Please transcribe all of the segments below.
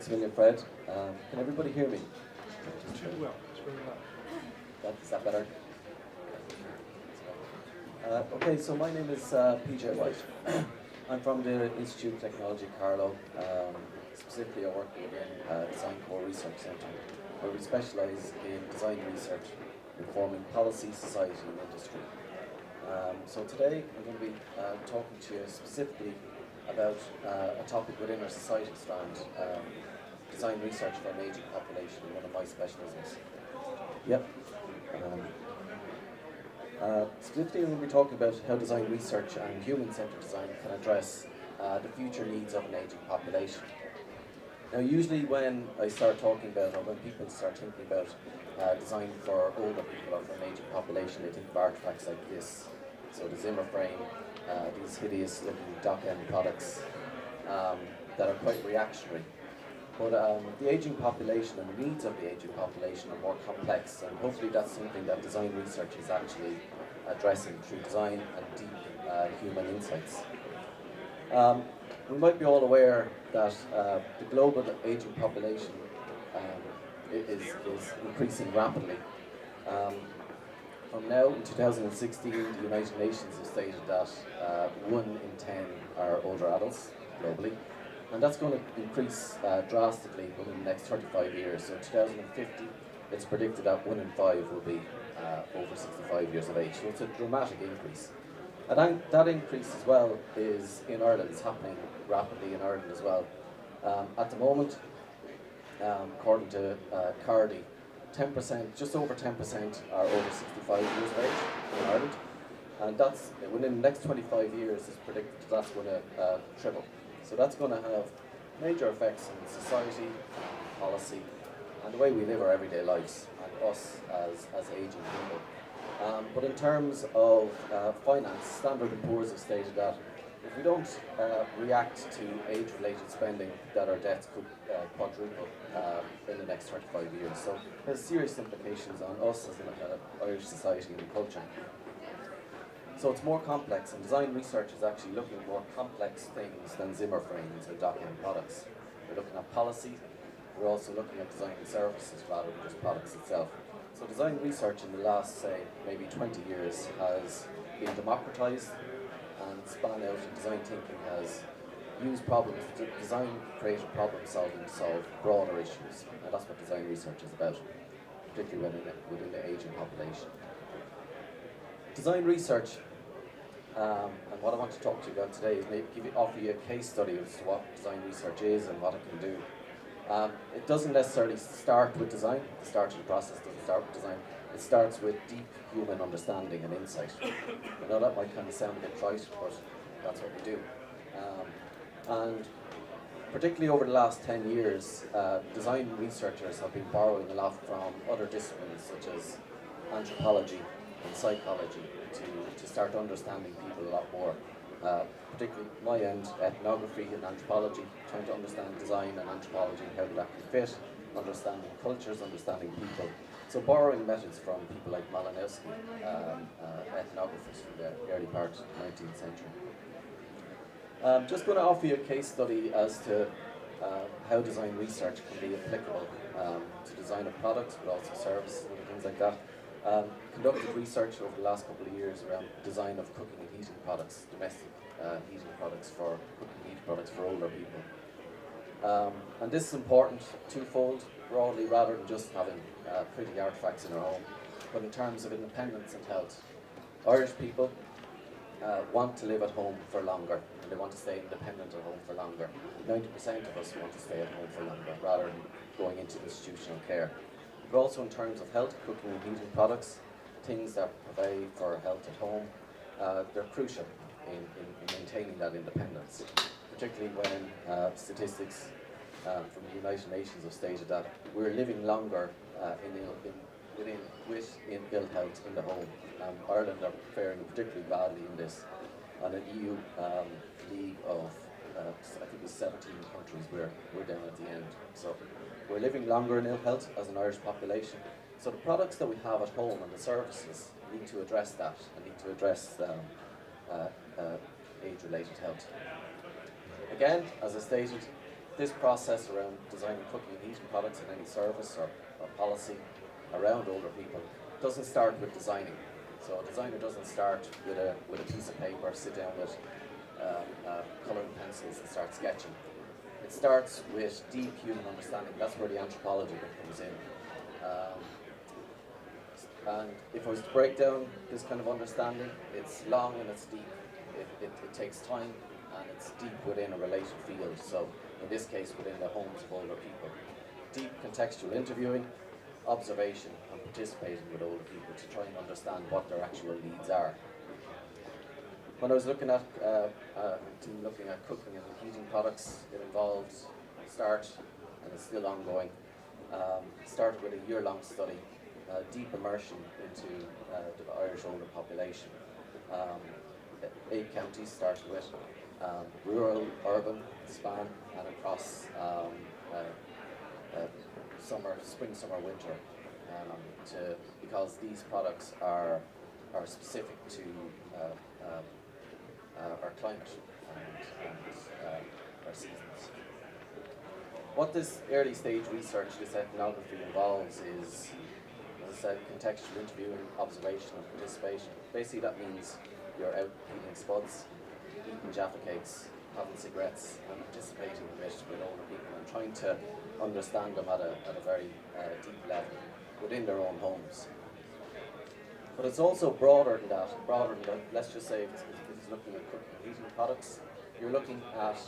Thanks a million, Fred. Can everybody hear me? It's very well. It's very well. Is that better? Okay, so my name is P.j White. I'm from the Institute of Technology, Carlow. Specifically, I work within Design Core Research Centre, where we specialise in design research, informing policy, society and industry. So today I'm going to be talking to you specifically about a topic within our society strand, design research for an ageing population, one of my specialisms. Yep. Specifically, we'll be talking about how design research and human-centered design can address the future needs of an ageing population. Now, usually when I start talking about, or when people start thinking about design for older people or for an ageing population, they think of artifacts like this. So the Zimmer frame, these hideous-looking dock-end products that are quite reactionary. But the ageing population and the needs of the ageing population are more complex, and hopefully that's something that design research is actually addressing through design and deep human insights. We might be all aware that the global ageing population is increasing rapidly. From now, in 2016, the United Nations have stated that 1 in 10 are older adults globally. And that's going to increase drastically within the next 35 years. So in 2050, it's predicted that 1 in 5 will be over 65 years of age. So it's a dramatic increase. And that increase as well is in Ireland. It's happening rapidly in Ireland as well. At the moment, according to Cardi, 10%, just over 10% are over 65 years of age in Ireland. And that's, within the next 25 years, it's predicted that's going to triple. So that's going to have major effects on society, policy, and the way we live our everyday lives, and us as aging people. But in terms of finance, Standard & Poor's have stated that if we don't react to age-related spending, that our debts could quadruple in the next 35 years. So it has serious implications on us as an Irish society and culture. So it's more complex, and design research is actually looking at more complex things than Zimmer frames or dock-end products. We're looking at policy, we're also looking at designing services rather than just products itself. So design research in the last, say, maybe 20 years has been democratized and spun out, and design thinking has used problems, design creative problem solving to solve broader issues. And that's what design research is about, particularly within the aging population. Design research, and what I want to talk to you about today is maybe offer you a case study as to what design research is and what it can do. It doesn't necessarily start with design. The start of the process doesn't start with design. It starts with deep human understanding and insight. I know that might kind of sound a bit trite, but that's what we do. And particularly over the last 10 years, design researchers have been borrowing a lot from other disciplines such as anthropology and psychology to start understanding people a lot more. Particularly my end, ethnography and anthropology, trying to understand design and anthropology and how that can fit, understanding cultures, understanding people. So borrowing methods from people like Malinowski, ethnographers from the early part of the 19th century. Just going to offer you a case study as to how design research can be applicable to design of products, but also services and things like that. Conducted research over the last couple of years around design of cooking and heating products, domestic heating products for cooking and heating products for older people. And this is important twofold, broadly, rather than just having pretty artifacts in our home, but in terms of independence and health. Irish people want to live at home for longer, and they want to stay independent at home for longer. 90% of us want to stay at home for longer, rather than going into institutional care. But also in terms of health, cooking and heating products, things that provide for health at home, they're crucial in maintaining that independence, particularly when statistics from the United Nations have stated that we're living longer with ill health in the home. Ireland are faring particularly badly in this. On an EU league of, I think it's 17 countries, we're down at the end. So we're living longer in ill health as an Irish population. So the products that we have at home and the services need to address that and need to address age-related health. Again, as I stated, This process around designing cooking and heating products in any service or policy around older people doesn't start with designing. So a designer doesn't start with a piece of paper, sit down with colouring pencils and start sketching. It starts with deep human understanding. That's where the anthropology bit comes in. And if I was to break down this kind of understanding, it's long and it's deep. It takes time and it's deep within a related field. So in this case, within the homes of older people. Deep contextual interviewing, observation and participating with older people to try and understand what their actual needs are. When I was looking at cooking and heating products, it involved and it's still ongoing, started with a year-long study, deep immersion into the Irish older population. 8 counties started with, rural, urban, span, and across spring, summer, winter, because these products are specific to our climate and our seasons. What this early stage research, this ethnography involves is, as I said, contextual interviewing, observation and participation. Basically that means you're out eating spuds, eating Jaffa cakes, having cigarettes and participating with older people and trying to understand them at a very deep level within their own homes. But it's also broader than that. Let's just say if it's looking at cooking and heating products, you're looking at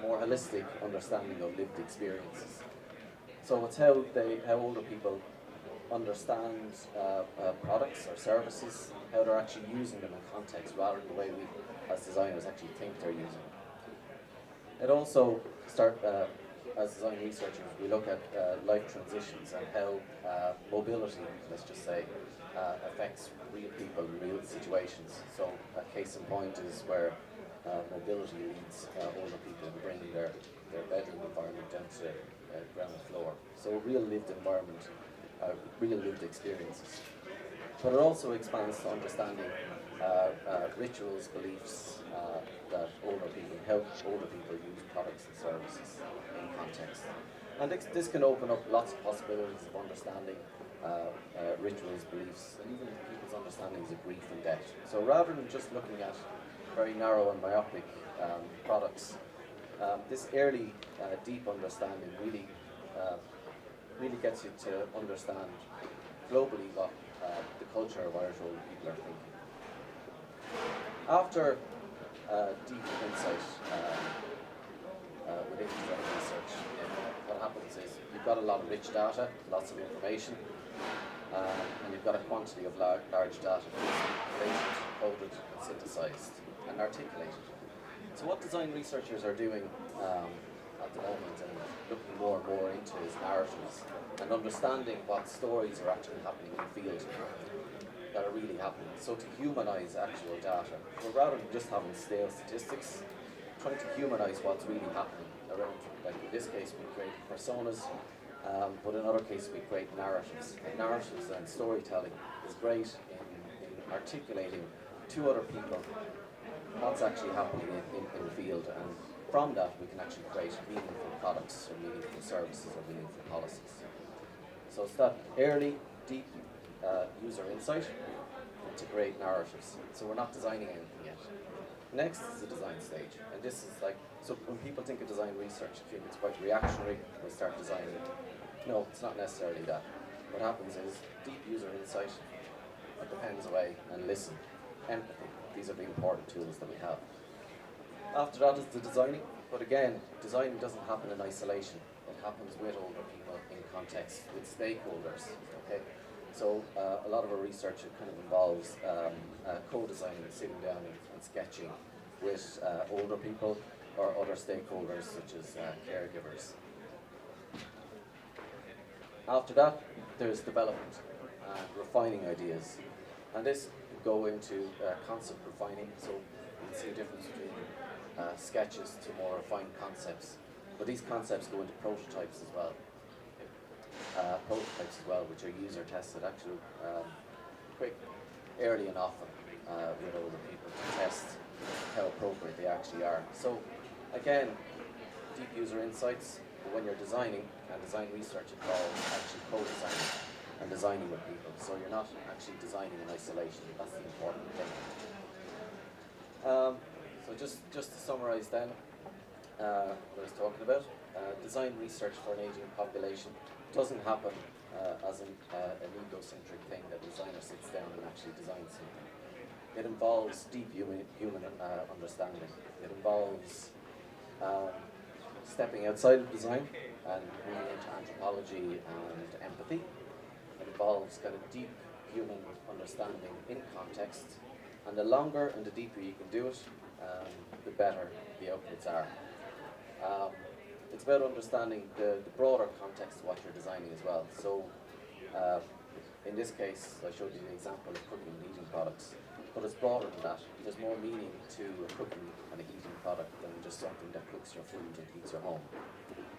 more holistic understanding of lived experiences. So it's how older people understand products or services, how they're actually using them in context rather than the way we as designers actually think they're using them. It also as design researchers, we look at life transitions and how mobility, let's just say, affects real people in real situations. So a case in point is where mobility leads older people in bringing their bedroom environment down to ground floor. So real lived environment, real lived experiences. But it also expands to understanding rituals, beliefs that older people, how older people use products and services in context. And this can open up lots of possibilities of understanding rituals, beliefs, and even people's understandings of grief and death. So rather than just looking at very narrow and myopic products, this early deep understanding really gets you to understand globally what the culture of Irish older people are thinking. After deep insight within design research, what happens is you've got a lot of rich data, lots of information, and you've got a quantity of large data created, coded, and synthesized, and articulated. So what design researchers are doing at the moment and looking more and more into is narratives and understanding what stories are actually happening in the field that are really happening. So to humanize actual data, so rather than just having stale statistics, trying to humanize what's really happening around, like in this case we create personas, but in other cases we create narratives. And narratives and storytelling is great in articulating to other people what's actually happening in the field, and from that we can actually create meaningful products or meaningful services or meaningful policies. So it's that early, deep user insight to create narratives. So we're not designing anything yet. Next is the design stage, and this is like, so when people think of design research, I think it's quite reactionary, we start designing. No, it's not necessarily that. What happens is deep user insight, put the pens away and listen. Empathy, these are the important tools that we have. After that is the designing, but again, designing doesn't happen in isolation. It happens with older people in context, with stakeholders, okay? So a lot of our research kind of involves co-designing, sitting down and sketching with older people or other stakeholders such as caregivers. After that, there's development and refining ideas. And this could go into concept refining, so you can see a difference between sketches to more refined concepts. But these concepts go into prototypes as well. Which are user tested actually quick, early and often with older people to test how appropriate they actually are. So again, deep user insights, but when you're designing, and design research involves actually co-designing and designing with people. So you're not actually designing in isolation. That's the important thing. So just to summarize then, what I was talking about, design research for an aging population doesn't happen as an egocentric thing that the designer sits down and actually designs something. It involves deep human understanding. It involves stepping outside of design and moving into anthropology and empathy. It involves kind of deep human understanding in context, and the longer and the deeper you can do it, the better the outputs are. It's about understanding the broader context of what you're designing as well. So in this case, I showed you the example of cooking and eating products, but it's broader than that. There's more meaning to a cooking and a eating product than just something that cooks your food and heats your home.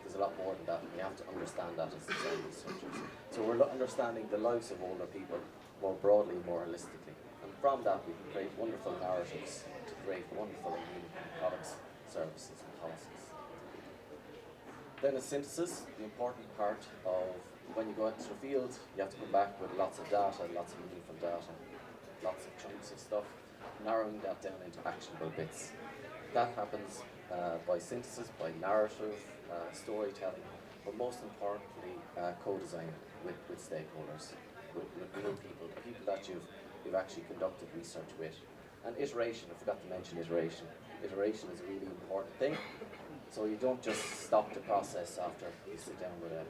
There's a lot more than that, and we have to understand that as design researchers. So we're understanding the lives of older people more broadly, more holistically. And from that, we can create wonderful narratives to create wonderful and meaningful products, services, and policies. Then a synthesis, the important part of when you go out into the field, you have to come back with lots of data, lots of meaningful data, lots of chunks of stuff, narrowing that down into actionable bits. That happens by synthesis, by narrative, storytelling, but most importantly, co-design with stakeholders, with real people, people that you've actually conducted research with. And iteration, I forgot to mention iteration. Iteration is a really important thing. So you don't just stop the process after you sit down with a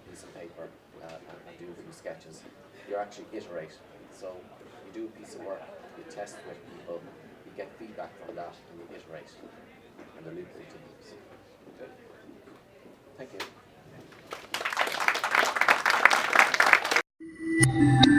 piece of paper and do a few sketches. You actually iterate. So you do a piece of work, you test with people, you get feedback from that, and you iterate. And the loop continues. Okay. Thank you.